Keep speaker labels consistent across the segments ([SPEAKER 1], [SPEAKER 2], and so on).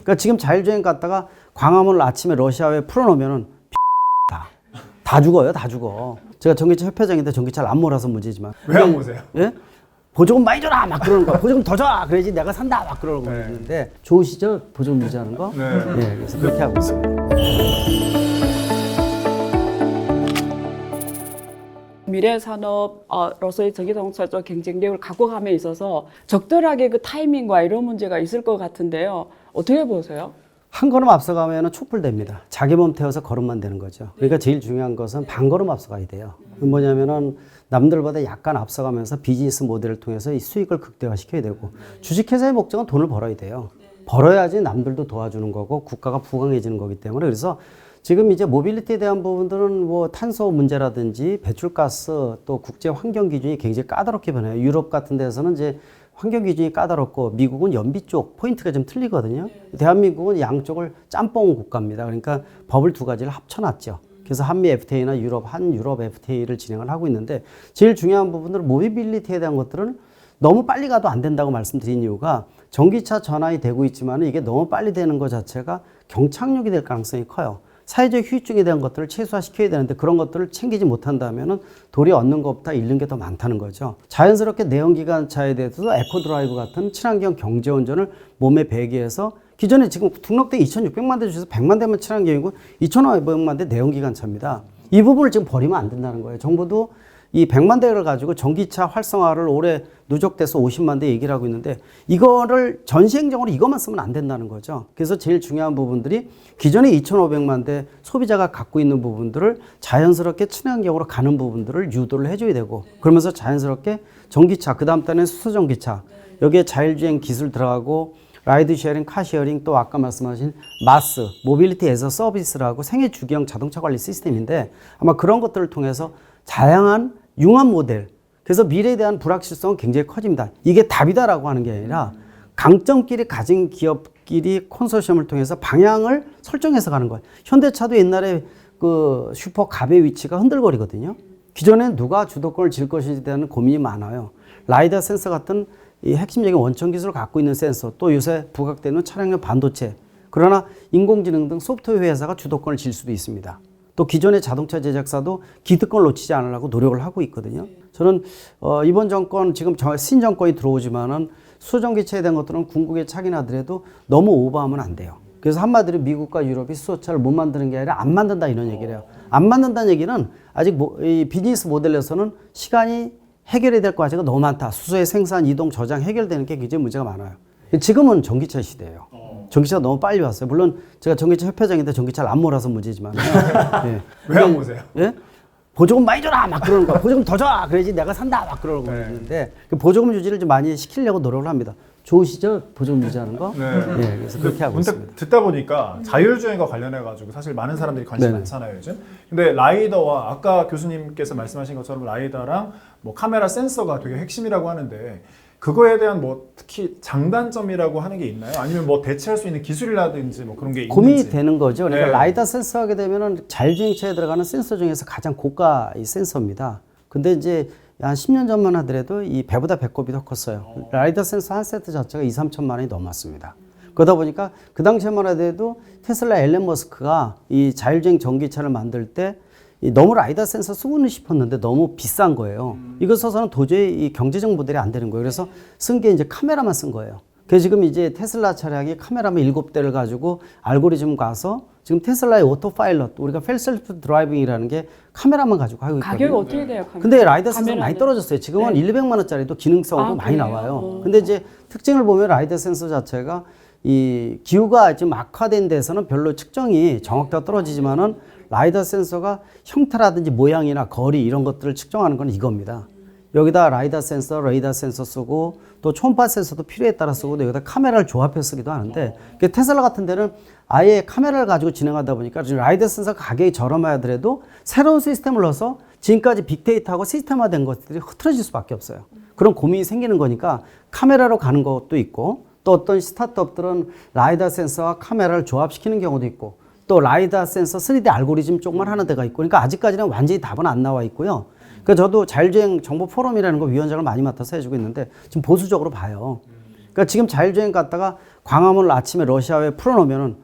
[SPEAKER 1] 그러니까 지금 자율주행 갔다가 광화문을 아침에 러시아에 풀어놓으면은 다 죽어요, 다 죽어. 제가 전기차 협회장인데 전기차를 안 몰아서 문제지만.
[SPEAKER 2] 왜 안 보세요?
[SPEAKER 1] 예? 보조금 많이 줘라 막 그러는 거야. 보조금 더 줘. 그래야지 내가 산다 막 그러는 거 있는데 좋으시죠? 보조금 유지하는 거?
[SPEAKER 2] 네.
[SPEAKER 1] 예, 그래서 그렇게 하고 있습니다.
[SPEAKER 3] 미래 산업으로서의 전기자동차 쪽 경쟁력을 갖고감에 있어서 적절하게 그 타이밍과 이런 문제가 있을 것 같은데요. 어떻게 보세요?
[SPEAKER 1] 한 걸음 앞서가면 촛불됩니다. 자기 몸 태워서 걸음만 되는 거죠. 그러니까 제일 중요한 것은 반 걸음 앞서가야 돼요. 뭐냐면은 남들보다 약간 앞서가면서 비즈니스 모델을 통해서 이 수익을 극대화시켜야 되고 주식회사의 목적은 돈을 벌어야 돼요. 벌어야지 남들도 도와주는 거고 국가가 부강해지는 거기 때문에 그래서 지금 이제 모빌리티에 대한 부분들은 뭐 탄소 문제라든지 배출가스 또 국제 환경 기준이 굉장히 까다롭게 변해요. 유럽 같은 데서는 이제 환경 기준이 까다롭고 미국은 연비 쪽 포인트가 좀 틀리거든요. 대한민국은 양쪽을 짬뽕 국가입니다. 그러니까 법을 두 가지를 합쳐놨죠. 그래서 한미 FTA나 한유럽 FTA를 진행을 하고 있는데 제일 중요한 부분들은 모빌리티에 대한 것들은 너무 빨리 가도 안 된다고 말씀드린 이유가 전기차 전환이 되고 있지만 이게 너무 빨리 되는 것 자체가 경착륙이 될 가능성이 커요. 사회적 휴유증에 대한 것들을 최소화시켜야 되는데 그런 것들을 챙기지 못한다면 도리 얻는 것보다 잃는 게 더 많다는 거죠. 자연스럽게 내연기관차에 대해서도 에코드라이브 같은 친환경 경제운전을 몸에 배기해서 기존에 지금 등록대 2,600만 대 중에서 100만 대만 친환경이고 2,500만 대 내연기관차입니다. 이 부분을 지금 버리면 안 된다는 거예요. 정부도 이 100만 대를 가지고 전기차 활성화를 올해 누적돼서 50만 대 얘기를 하고 있는데 이거를 전시행정으로 이것만 쓰면 안 된다는 거죠. 그래서 제일 중요한 부분들이 기존에 2,500만 대 소비자가 갖고 있는 부분들을 자연스럽게 친환경으로 가는 부분들을 유도를 해줘야 되고 그러면서 자연스럽게 전기차, 그 다음 달에는 수소전기차 여기에 자율주행 기술 들어가고 라이드 쉐어링, 카쉐어링 또 아까 말씀하신 마스, 모빌리티 에서 서비스라고 생애 주기형 자동차 관리 시스템인데 아마 그런 것들을 통해서 다양한 융합 모델 그래서 미래에 대한 불확실성은 굉장히 커집니다. 이게 답이다라고 하는 게 아니라 강점끼리 가진 기업끼리 컨소시엄을 통해서 방향을 설정해서 가는 거예요. 현대차도 옛날에 그 슈퍼갑의 위치가 흔들거리거든요. 기존엔 누가 주도권을 질 것인지에 대한 고민이 많아요. 라이다 센서 같은 이 핵심적인 원천 기술을 갖고 있는 센서 또 요새 부각되는 차량용 반도체 그러나 인공지능 등 소프트웨어 회사가 주도권을 질 수도 있습니다. 또 기존의 자동차 제작사도 기득권을 놓치지 않으려고 노력을 하고 있거든요. 저는 이번 정권 지금 신정권이 들어오지만은 수소전기차에 대한 것들은 궁극에 차긴 하더라도 너무 오버하면 안 돼요. 그래서 한마디로 미국과 유럽이 수소차를 못 만드는 게 아니라 안 만든다 이런 얘기를 해요. 안 만든다는 얘기는 아직 이 비즈니스 모델에서는 시간이 해결해야 될 과제가 너무 많다. 수소의 생산, 이동, 저장 해결되는 게 굉장히 문제가 많아요. 지금은 전기차 시대예요. 전기차가 너무 빨리 왔어요. 물론 제가 전기차 협회장인데 전기차를 안 몰아서 문제지만. 예.
[SPEAKER 2] 왜 안 보세요?
[SPEAKER 1] 예? 보조금 많이 줘라 막 그러는 거야. 보조금 더 줘. 그래야지 내가 산다 막 그러는 거 있는데 그 보조금 유지를 좀 많이 시키려고 노력을 합니다. 좋으시죠? 보조금 유지하는 거?
[SPEAKER 2] 네.
[SPEAKER 1] 예, 그래서 그렇게 하고 있습니다.
[SPEAKER 2] 듣다 보니까 자율주행과 관련해가지고 사실 많은 사람들이 관심이
[SPEAKER 1] 네네.
[SPEAKER 2] 많잖아요 요즘. 근데 라이더와 아까 교수님께서 말씀하신 것처럼 라이더랑 뭐 카메라 센서가 되게 핵심이라고 하는데 그거에 대한 뭐 특히 장단점이라고 하는 게 있나요? 아니면 뭐 대체할 수 있는 기술이라든지 뭐 그런 게 있는지.
[SPEAKER 1] 고민이 되는 거죠. 그러니까
[SPEAKER 2] 네.
[SPEAKER 1] 라이다 센서 하게 되면은 자율주행차에 들어가는 센서 중에서 가장 고가 이 센서입니다. 근데 이제 한 10년 전만 하더라도 이 배보다 배꼽이 더 컸어요. 라이다 센서 한 세트 자체가 2~3천만 원이 넘었습니다. 그러다 보니까 그 당시에만 하더라도 테슬라 앨런 머스크가 이 자율주행 전기차를 만들 때 너무 라이다 센서 쓰고는 싶었는데 너무 비싼 거예요. 이거 써서는 도저히 이 경제적 모델이 안 되는 거예요. 그래서 쓴 게 이제 카메라만 쓴 거예요. 그래서 지금 이제 테슬라 차량이 카메라만 7대를 가지고 알고리즘 가서 지금 테슬라의 오토 파일럿, 우리가 셀프 드라이빙이라는 게 카메라만 가지고 하고 있거든요.
[SPEAKER 3] 가격이 어떻게 돼요? 카메라?
[SPEAKER 1] 근데 라이다 센서가 많이
[SPEAKER 3] 카메라는?
[SPEAKER 1] 떨어졌어요. 지금은 100만 원짜리도 기능성으로 많이
[SPEAKER 3] 그래요?
[SPEAKER 1] 나와요. 근데 이제 특징을 보면 라이다 센서 자체가 이 기후가 좀 악화된 데서는 별로 측정이 정확도가 떨어지지만은 라이다 센서가 형태라든지 모양이나 거리 이런 것들을 측정하는 건 이겁니다. 여기다 라이다 센서, 레이더 센서 쓰고 또 초음파 센서도 필요에 따라 쓰고 여기다 카메라를 조합해 쓰기도 하는데 테슬라 같은 데는 아예 카메라를 가지고 진행하다 보니까 라이더 센서 가격이 저렴하더라도 새로운 시스템을 넣어서 지금까지 빅데이터하고 시스템화된 것들이 흐트러질 수밖에 없어요. 그런 고민이 생기는 거니까 카메라로 가는 것도 있고 또 어떤 스타트업들은 라이더 센서와 카메라를 조합시키는 경우도 있고 또 라이다 센서 3D 알고리즘 쪽만 하는 데가 있고 그러니까 아직까지는 완전히 답은 안 나와 있고요. 그러니까 저도 자율주행 정보 포럼이라는 거 위원장을 많이 맡아서 해주고 있는데 지금 보수적으로 봐요. 그러니까 지금 자율주행 갔다가 광화문을 아침에 러시아에 풀어놓으면은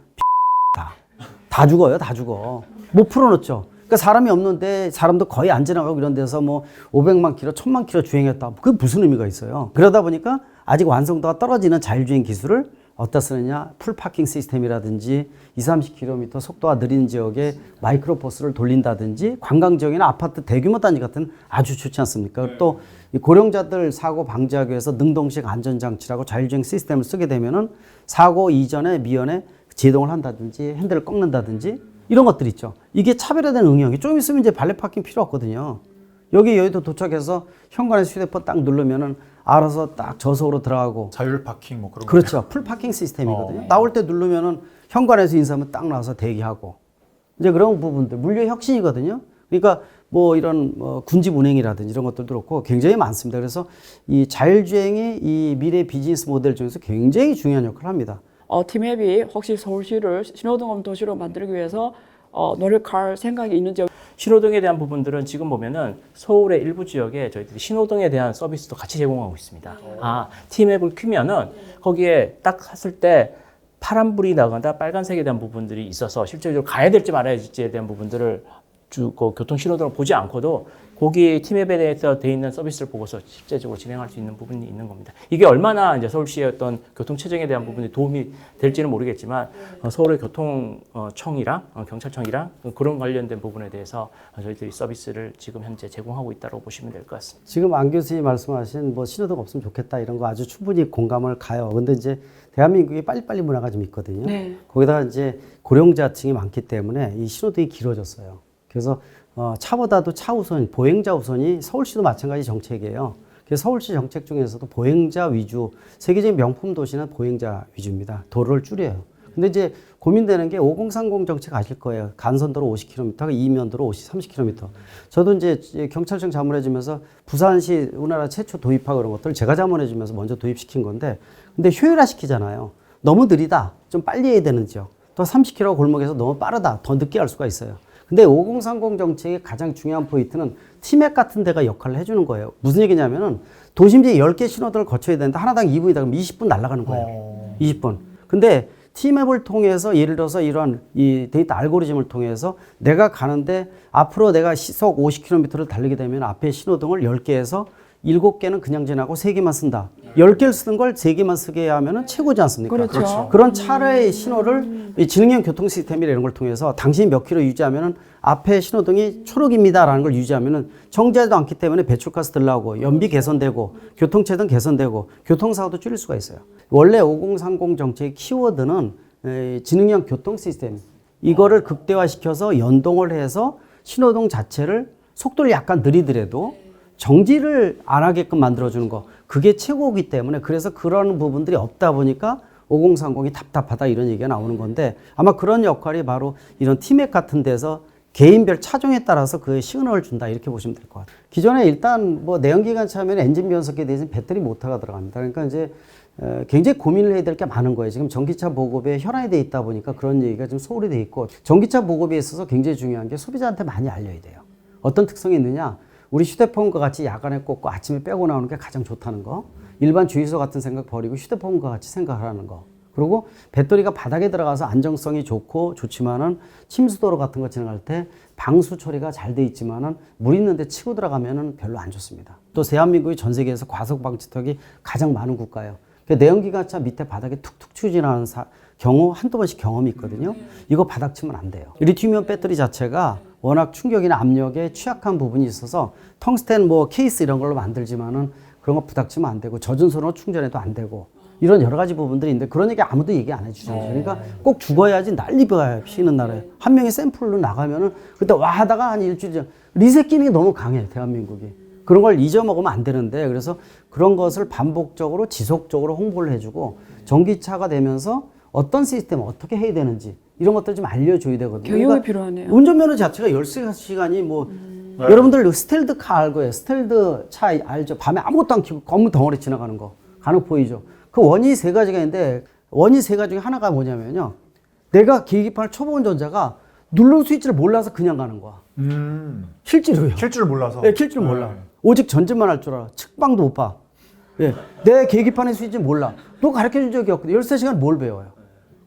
[SPEAKER 1] 다 죽어요, 다 죽어. 못 풀어놓죠. 그러니까 사람이 없는데 사람도 거의 안 지나가고 이런 데서 뭐 500만 킬로, 1000만 킬로 주행했다. 그게 무슨 의미가 있어요? 그러다 보니까 아직 완성도가 떨어지는 자율주행 기술을 어디다 쓰느냐? 풀파킹 시스템이라든지 20-30km 속도가 느린 지역에 마이크로버스를 돌린다든지 관광 지역이나 아파트 대규모 단지 같은 아주 좋지 않습니까? 또 이 고령자들 사고 방지하기 위해서 능동식 안전장치라고 자율주행 시스템을 쓰게 되면은 사고 이전에 미연에 제동을 한다든지 핸들을 꺾는다든지 이런 것들 있죠. 이게 차별화된 응용이 좀 있으면 이제 발레 파킹 필요 없거든요. 여기 여의도 도착해서 현관에서 휴대폰 딱 누르면은 알아서 딱 저속으로 들어가고.
[SPEAKER 2] 자율 파킹 뭐 그런 거.
[SPEAKER 1] 그렇죠. 풀 파킹 시스템이거든요. 나올 때 누르면은 현관에서 인사하면 딱 나와서 대기하고. 이제 그런 부분들 물류의 혁신이거든요. 그러니까 뭐 이런 군집 운행이라든지 이런 것들도 그렇고 굉장히 많습니다. 그래서 이 자율주행이 이 미래 비즈니스 모델 중에서 굉장히 중요한 역할을 합니다.
[SPEAKER 3] 팀앱이 혹시 서울시를 신호등 도시로 만들기 위해서 노력할 생각이 있는지.
[SPEAKER 4] 신호등에 대한 부분들은 지금 보면은 서울의 일부 지역에 저희들이 신호등에 대한 서비스도 같이 제공하고 있습니다. T맵을 켜면은 거기에 딱 했을 때 파란불이 나거나 빨간색에 대한 부분들이 있어서 실제로 가야 될지 말아야 될지에 대한 부분들을 교통 신호등을 보지 않고도 거기 T맵에 대해서 돼 있는 서비스를 보고서 실제적으로 진행할 수 있는 부분이 있는 겁니다. 이게 얼마나 이제 서울시의 어떤 교통 체증에 대한 부분이 도움이 될지는 모르겠지만 서울의 교통청이랑 경찰청이랑 그런 관련된 부분에 대해서 저희들이 서비스를 지금 현재 제공하고 있다고 보시면 될 것 같습니다.
[SPEAKER 1] 지금 안 교수님이 말씀하신 뭐 신호등 없으면 좋겠다 이런 거 아주 충분히 공감을 가요. 근데 이제 대한민국이 빨리빨리 문화가 좀 있거든요.
[SPEAKER 3] 네.
[SPEAKER 1] 거기다가 이제 고령자층이 많기 때문에 이 신호등이 길어졌어요. 그래서 차보다도 차 우선, 보행자 우선이 서울시도 마찬가지 정책이에요. 그래서 서울시 정책 중에서도 보행자 위주, 세계적인 명품 도시는 보행자 위주입니다. 도로를 줄여요. 근데 이제 고민되는 게 5030 정책 아실 거예요. 간선도로 50km, 이면도로 30km. 저도 이제 경찰청 자문해주면서 부산시 우리나라 최초 도입하고 그런 것들을 제가 자문해주면서 먼저 도입시킨 건데, 근데 효율화 시키잖아요. 너무 느리다, 좀 빨리 해야 되는 지역. 또 30km 골목에서 너무 빠르다, 더 늦게 할 수가 있어요. 근데 5030 정책의 가장 중요한 포인트는 T맵 같은 데가 역할을 해주는 거예요. 무슨 얘기냐면은 도심지에 10개 신호등을 거쳐야 되는데 하나당 2분이다 그러면 20분 날아가는 거예요. 20분. 근데 T맵을 통해서 예를 들어서 이런 이 데이터 알고리즘을 통해서 내가 가는데 앞으로 내가 시속 50km를 달리게 되면 앞에 신호등을 10개에서 7개는 그냥 지나고 3개만 쓴다. 10개를 쓰는 걸 3개만 쓰게 하면은 최고지 않습니까?
[SPEAKER 3] 그렇죠.
[SPEAKER 1] 그런 차의 신호를 이 지능형 교통 시스템이나 이런 걸 통해서 당신이 몇 킬로 유지하면은 앞에 신호등이 초록입니다라는 걸 유지하면은 정지하지도 않기 때문에 배출가스 덜 나오고 연비 개선되고 교통체증 개선되고 교통사고도 줄일 수가 있어요. 원래 5030 정책의 키워드는 지능형 교통 시스템 이거를 극대화시켜서 연동을 해서 신호등 자체를 속도를 약간 느리더라도 정지를 안 하게끔 만들어주는 거 그게 최고이기 때문에 그래서 그런 부분들이 없다 보니까 5030이 답답하다 이런 얘기가 나오는 건데 아마 그런 역할이 바로 이런 T맵 같은 데서 개인별 차종에 따라서 그 시그널을 준다 이렇게 보시면 될 것 같아요. 기존에 일단 뭐 내연기관차 하면 엔진 변속기에 대해서는 배터리 모터가 들어갑니다. 그러니까 이제 굉장히 고민을 해야 될 게 많은 거예요. 지금 전기차 보급에 혈안이 돼 있다 보니까 그런 얘기가 좀 소홀히 돼 있고 전기차 보급에 있어서 굉장히 중요한 게 소비자한테 많이 알려야 돼요. 어떤 특성이 있느냐? 우리 휴대폰과 같이 야간에 꽂고 아침에 빼고 나오는 게 가장 좋다는 거. 일반 주유소 같은 생각 버리고 휴대폰과 같이 생각하라는 거. 그리고 배터리가 바닥에 들어가서 안정성이 좋고 좋지만은 침수도로 같은 거 지나갈 때 방수 처리가 잘 돼 있지만은 물 있는데 치고 들어가면은 별로 안 좋습니다. 또 대한민국이 전 세계에서 과속 방지턱이 가장 많은 국가예요. 내연기관차 밑에 바닥에 툭툭 추진하는 경우 한두 번씩 경험이 있거든요. 이거 바닥 치면 안 돼요. 리튬이온 배터리 자체가 워낙 충격이나 압력에 취약한 부분이 있어서 텅스텐 뭐 케이스 이런 걸로 만들지만은 그런 거 부닥치면 안 되고 젖은 손으로 충전해도 안 되고 이런 여러 가지 부분들이 있는데 그런 얘기 아무도 얘기 안 해주잖아요. 그러니까 꼭 죽어야지 난리 피는 나라에 한 명이 샘플로 나가면은 그때 와 하다가 한 일주일 전 리셋 기능이 너무 강해 대한민국이. 그런 걸 잊어먹으면 안 되는데 그래서 그런 것을 반복적으로 지속적으로 홍보를 해주고 전기차가 되면서 어떤 시스템을 어떻게 해야 되는지 이런 것들 좀 알려줘야 되거든요.
[SPEAKER 3] 교육이
[SPEAKER 1] 그러니까
[SPEAKER 3] 필요하네요.
[SPEAKER 1] 운전면허 자체가 13시간이 뭐 여러분들 스텔드 카 알고요. 스텔드 차 알죠? 밤에 아무것도 안 켜고 검은 덩어리 지나가는 거 간혹 보이죠? 그 원인이 세 가지가 있는데 원인 세 가지 중에 하나가 뭐냐면요. 내가 계기판을 초보 운전자가 누른 스위치를 몰라서 그냥 가는 거야. 실제로요.
[SPEAKER 2] 킬 줄 몰라서.
[SPEAKER 1] 네, 킬 줄 몰라. 오직 전진만 할 줄 알아. 측방도 못 봐. 예. 내 계기판의 스위치 몰라. 또 가르쳐 준 적이 없거든요. 13시간 뭘 배워요?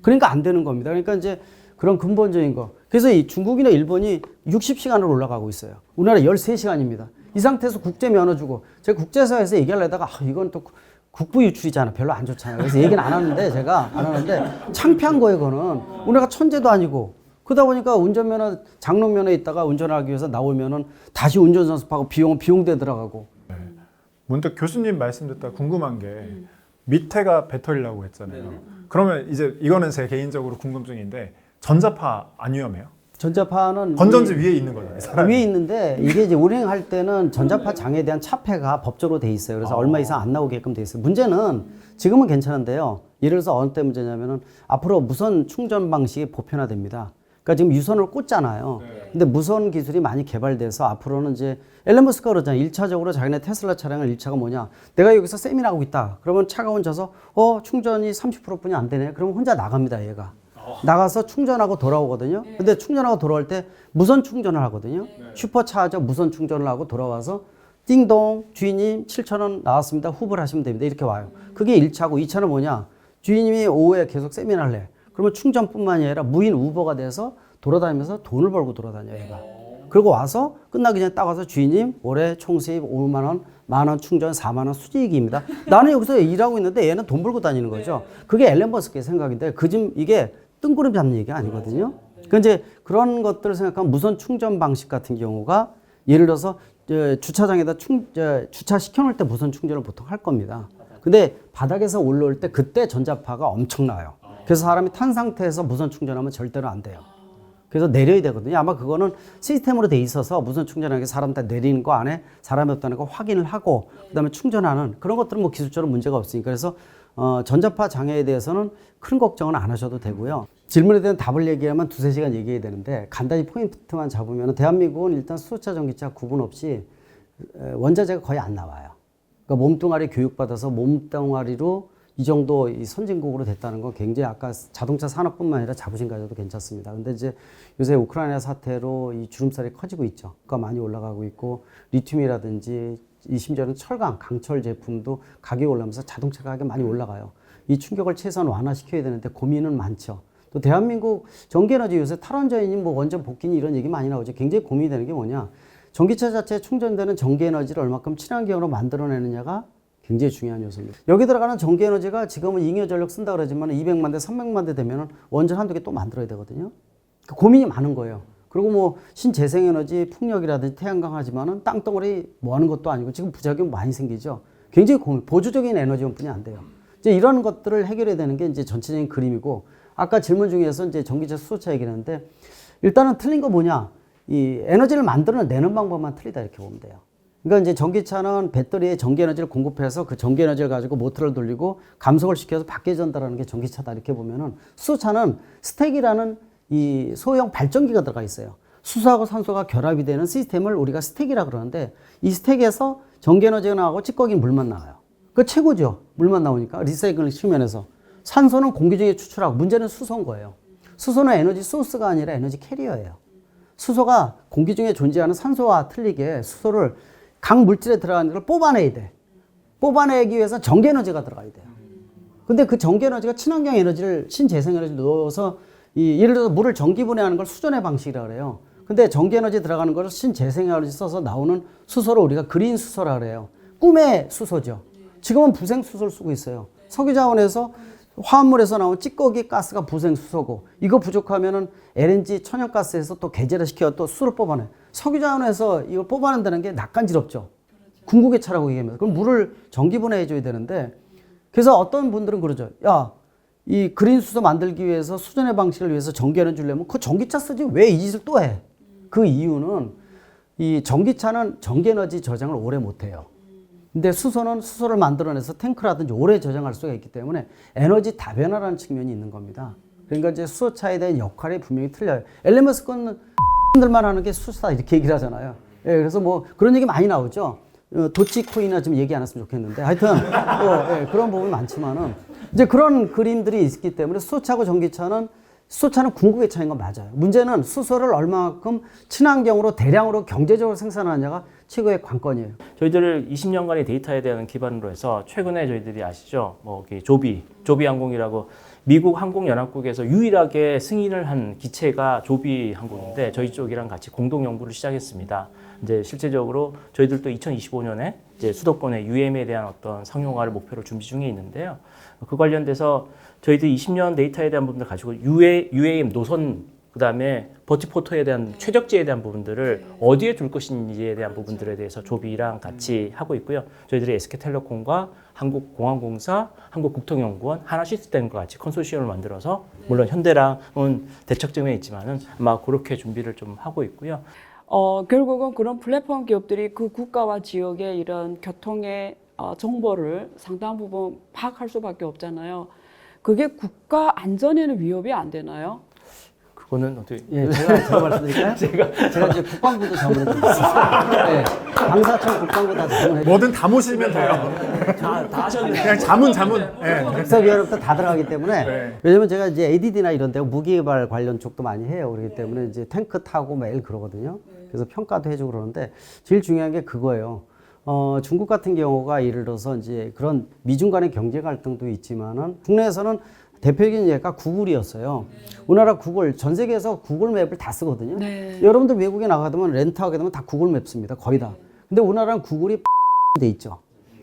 [SPEAKER 1] 그러니까 안 되는 겁니다. 그러니까 이제 그런 근본적인 거. 그래서 이 중국이나 일본이 60시간으로 올라가고 있어요. 우리나라 13시간입니다. 이 상태에서 국제 면허 주고, 제가 국제사회에서 얘기하려다가, 이건 또 국부 유출이잖아. 별로 안 좋잖아요. 그래서 얘기는 안 하는데, 제가 안 하는데, 창피한 거예요, 그거는. 우리가 천재도 아니고. 그러다 보니까 운전면허, 장롱면허 있다가 운전하기 위해서 나오면은 다시 운전연습하고 비용대 들어가고.
[SPEAKER 2] 문득 교수님 말씀 듣다 궁금한 게 밑에가 배터리라고 했잖아요. 그러면 이제 이거는 제 개인적으로 궁금증인데 전자파 안 위험해요?
[SPEAKER 1] 전자파는
[SPEAKER 2] 건전지 위에 있는 거잖아요. 사람이.
[SPEAKER 1] 위에 있는데 이게 이제 운행할 때는 전자파 장애에 대한 차폐가 법적으로 돼 있어요. 그래서 얼마 이상 안 나오게끔 돼 있어요. 문제는 지금은 괜찮은데요. 예를 들어서 어느 때 문제냐면은 앞으로 무선 충전 방식이 보편화됩니다. 그러니까 지금 유선을 꽂잖아요. 근데 무선 기술이 많이 개발돼서 앞으로는 이제 앨런 머스크가 그러잖아요. 1차적으로 자기네 테슬라 차량을 1차가 뭐냐. 내가 여기서 세미나하고 있다. 그러면 차가 혼자서 충전이 30%뿐이 안 되네. 그러면 혼자 나갑니다, 얘가. 나가서 충전하고 돌아오거든요. 근데 충전하고 돌아올 때 무선 충전을 하거든요. 슈퍼차저 무선 충전을 하고 돌아와서 띵동 주인님 7,000원 나왔습니다. 후불 하시면 됩니다. 이렇게 와요. 그게 1차고 2차는 뭐냐. 주인님이 오후에 계속 세미나를 해. 그러면 충전뿐만이 아니라 무인 우버가 돼서 돌아다니면서 돈을 벌고 돌아다녀요, 얘가. 그리고 와서 끝나기 전에 딱 와서 주인님 올해 총 수입 5만 원, 10,000원 충전 4만 원 수익입니다. 나는 여기서 일하고 있는데 얘는 돈 벌고 다니는 거죠. 그게 앨런 머스크의 생각인데 이게 뜬구름 잡는 얘기가 아니거든요. 그 이제 그런 것들을 생각하면 무선 충전 방식 같은 경우가 예를 들어서 주차장에다 주차시켜 놓을 때 무선 충전을 보통 할 겁니다. 근데 바닥에서 올라올 때 그때 전자파가 엄청나요. 그래서 사람이 탄 상태에서 무선 충전하면 절대로 안 돼요. 그래서 내려야 되거든요. 아마 그거는 시스템으로 돼 있어서 무선 충전하는 게 사람 다 내리는 거 안에 사람이 없다는 거 확인을 하고 그다음에 충전하는 그런 것들은 뭐 기술적으로 문제가 없으니까 그래서 전자파 장애에 대해서는 큰 걱정은 안 하셔도 되고요. 질문에 대한 답을 얘기하면 2-3시간 얘기해야 되는데 간단히 포인트만 잡으면 대한민국은 일단 수소차, 전기차 구분 없이 원자재가 거의 안 나와요. 그러니까 몸뚱아리 교육받아서 몸뚱아리로 이 정도 이 선진국으로 됐다는 건 굉장히 아까 자동차 산업뿐만 아니라 자부심 가져도 괜찮습니다. 근데 이제 요새 우크라이나 사태로 이 주름살이 커지고 있죠. 그가 많이 올라가고 있고 리튬이라든지 이 심지어는 철강, 강철 제품도 가격이 올라가면서 자동차 가격이 많이 올라가요. 이 충격을 최소한 완화시켜야 되는데 고민은 많죠. 또 대한민국 전기에너지 요새 탈원전이니 뭐 원전 복귀니 이런 얘기 많이 나오죠. 굉장히 고민이 되는 게 뭐냐. 전기차 자체에 충전되는 전기에너지를 얼마큼 친환경으로 만들어내느냐가 굉장히 중요한 요소입니다. 여기 들어가는 전기에너지가 지금은 잉여전력 쓴다 그러지만 200만 대, 300만 대 되면 원전 한두 개 또 만들어야 되거든요. 고민이 많은 거예요. 그리고 뭐 신재생에너지, 풍력이라든지 태양광 하지만은 땅덩어리 뭐 하는 것도 아니고 지금 부작용 많이 생기죠. 굉장히 보조적인 에너지원뿐이 안 돼요. 이제 이런 것들을 해결해야 되는 게 이제 전체적인 그림이고 아까 질문 중에서 이제 전기차, 수소차 얘기했는데 일단은 틀린 거 뭐냐? 이 에너지를 만들어내는 방법만 틀리다 이렇게 보면 돼요. 그러니까 이제 전기차는 배터리에 전기 에너지를 공급해서 그 전기 에너지를 가지고 모터를 돌리고 감속을 시켜서 밖에 전달하는 게 전기차다 이렇게 보면은 수소차는 스택이라는 이 소형 발전기가 들어가 있어요. 수소하고 산소가 결합이 되는 시스템을 우리가 스택이라 그러는데 이 스택에서 전기 에너지가 나가고 찌꺼기 물만 나와요. 그 최고죠. 물만 나오니까 리사이클 측면에서 산소는 공기 중에 추출하고 문제는 수소인 거예요. 수소는 에너지 소스가 아니라 에너지 캐리어예요. 수소가 공기 중에 존재하는 산소와 틀리게 수소를 각 물질에 들어가는 걸 뽑아내야 돼. 뽑아내기 위해서 전기에너지가 들어가야 돼요. 근데 그 전기에너지가 친환경 에너지를, 신재생에너지를 넣어서 예를 들어서 물을 전기 분해하는 걸 수전의 방식이라고 그래요. 근데 전기에너지 들어가는 걸 신재생에너지 써서 나오는 수소를 우리가 그린 수소라고 그래요. 꿈의 수소죠. 지금은 부생 수소를 쓰고 있어요. 석유자원에서 화합물에서 나온 찌꺼기 가스가 부생 수소고 이거 부족하면은 LNG 천연가스에서 또 개재를 시켜 또 수소를 뽑아내. 석유자원에서 이걸 뽑아낸다는 게 낯간지럽죠. 궁극의 차라고 얘기하면서. 그럼 물을 전기 분해해줘야 되는데 그래서 어떤 분들은 그러죠. 야, 이 그린 수소 만들기 위해서 수전의 방식을 위해서 전기에너지 주려면 그 전기차 쓰지 왜 이 짓을 또 해? 그 이유는 이 전기차는 전기에너지 저장을 오래 못해요. 근데 수소는 수소를 만들어내서 탱크라든지 오래 저장할 수가 있기 때문에 에너지 다변화라는 측면이 있는 겁니다. 그러니까 이제 수소차에 대한 역할이 분명히 틀려요. 앨런 머스크는 들만 하는 게 수소다 이렇게 얘기를 하잖아요. 예, 그래서 뭐 그런 얘기 많이 나오죠. 도치코인이나 좀 얘기 안 했으면 좋겠는데 하여튼 예, 그런 부분이 많지만은 이제 그런 그림들이 있기 때문에 수소차하고 전기차는 궁극의 차이인 건 맞아요. 문제는 수소를 얼마만큼 친환경으로 대량으로 경제적으로 생산하느냐가 최고의 관건이에요.
[SPEAKER 4] 저희들 20년간의 데이터에 대한 기반으로 해서 최근에 저희들이 아시죠? 뭐 조비 항공이라고 미국 항공연합국에서 유일하게 승인을 한 기체가 조비 항공인데 저희 쪽이랑 같이 공동 연구를 시작했습니다. 이제 실제적으로 저희들도 2025년에 이제 수도권의 UAM에 대한 어떤 상용화를 목표로 준비 중에 있는데요. 그 관련돼서 저희들 20년 데이터에 대한 부분을 가지고 UAM 노선 그다음에 버티포터에 대한 최적지에 대한 부분들을 어디에 둘 것인지에 대한 부분들에 대해서 조비랑 같이 하고 있고요. 저희들이 SK텔레콤과 한국공항공사, 한국국토연구원, 하나시스템과 같이 컨소시엄을 만들어서 물론 현대랑은 대척점에 있지만은 아마 그렇게 준비를 좀 하고 있고요.
[SPEAKER 3] 결국은 그런 플랫폼 기업들이 그 국가와 지역의 이런 교통의 정보를 상당 부분 파악할 수밖에 없잖아요. 그게 국가 안전에는 위협이 안 되나요?
[SPEAKER 4] 그거는 어떻게?
[SPEAKER 1] 예, 제가 말씀드릴까요? 제가 이제 국방부도 전문에 있어요. 네, 방사청 국방부 다 전문에.
[SPEAKER 2] 뭐든 다 모시면 돼요.
[SPEAKER 4] 다 하셨네요.
[SPEAKER 2] 그냥 자문. 예.
[SPEAKER 1] 국사위원회부터 다 들어가기 때문에
[SPEAKER 2] 네.
[SPEAKER 1] 왜냐면 제가 이제 ADD나 이런 데 무기개발 관련 쪽도 많이 해요. 그렇기 때문에 이제 탱크 타고 매일 그러거든요. 그래서 평가도 해주고 그러는데 제일 중요한 게 그거예요. 중국 같은 경우가 예를 들어서 이제 그런 미중 간의 경제 갈등도 있지만은 국내에서는 대표적인 예가 구글이었어요. 우리나라 구글, 전 세계에서 구글 맵을 다 쓰거든요.
[SPEAKER 3] 네.
[SPEAKER 1] 여러분들 외국에 나가면 렌트하게 되면 다 구글 맵 씁니다. 거의 다. 근데 우리나라는 구글이 돼 있죠.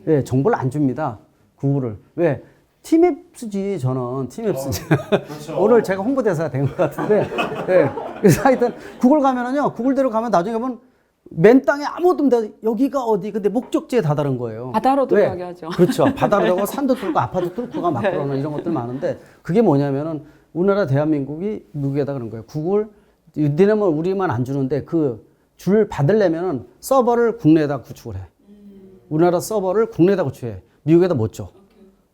[SPEAKER 1] 예, 정보를 안 줍니다. 구글을. 왜? 티맵 쓰지, 저는. 티맵 쓰지.
[SPEAKER 2] 그렇죠.
[SPEAKER 1] 오늘 제가 홍보대사가 된 것 같은데. 예. 그래서 하여튼 구글 가면은요, 구글대로 가면 나중에 가면 맨 땅에 아무것도 없는데 여기가 어디? 근데 목적지에 다다른 거예요.
[SPEAKER 3] 바다로
[SPEAKER 1] 왜?
[SPEAKER 3] 들어가게 하죠.
[SPEAKER 1] 그렇죠. 바다로 들어가고 산도 뚫고 아파트 뚫고 가 막 그러는 이런 것들 많은데 그게 뭐냐면은 우리나라 대한민국이 미국에다 그런 거예요. 구글, 니네는 우리만 안 주는데 그 줄 받으려면은 서버를 국내에다 구축을 해. 우리나라 서버를 국내에다 구축해. 미국에다 못 줘.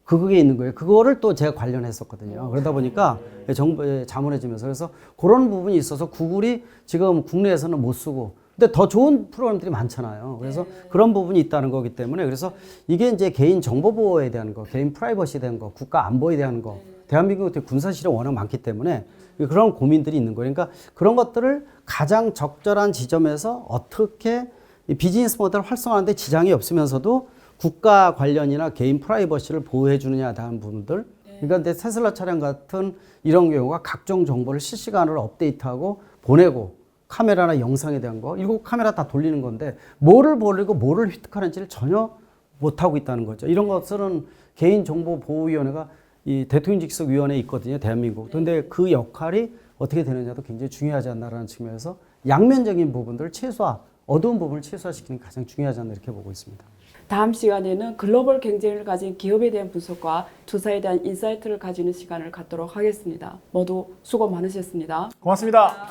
[SPEAKER 1] 그게 있는 거예요. 그거를 또 제가 관련했었거든요. 그러다 보니까 정부에 자문해주면서 그래서 그런 부분이 있어서 구글이 지금 국내에서는 못 쓰고 근데 더 좋은 프로그램들이 많잖아요. 그래서 그런 부분이 있다는 거기 때문에 그래서 이게 이제 개인 정보 보호에 대한 거, 개인 프라이버시에 대한 거, 국가 안보에 대한 거, 대한민국에 군사실이 워낙 많기 때문에 그런 고민들이 있는 거예요. 그러니까 그런 것들을 가장 적절한 지점에서 어떻게 이 비즈니스 모델을 활성화하는데 지장이 없으면서도 국가 관련이나 개인 프라이버시를 보호해 주느냐에 대한 부분들. 그러니까 근데 테슬라 차량 같은 이런 경우가 각종 정보를 실시간으로 업데이트하고 보내고 카메라나 영상에 대한 거, 이거 카메라 다 돌리는 건데 뭐를 버리고 뭐를 획득하는지를 전혀 못하고 있다는 거죠. 이런 것들은 개인정보보호위원회가 이 대통령직속위원회에 있거든요, 대한민국. 그런데 그 역할이 어떻게 되느냐도 굉장히 중요하지 않나라는 측면에서 양면적인 부분들을 어두운 부분을 최소화시키는 게 가장 중요하지 않나 이렇게 보고 있습니다.
[SPEAKER 3] 다음 시간에는 글로벌 경쟁을 가진 기업에 대한 분석과 투자에 대한 인사이트를 가지는 시간을 갖도록 하겠습니다. 모두 수고 많으셨습니다.
[SPEAKER 2] 고맙습니다.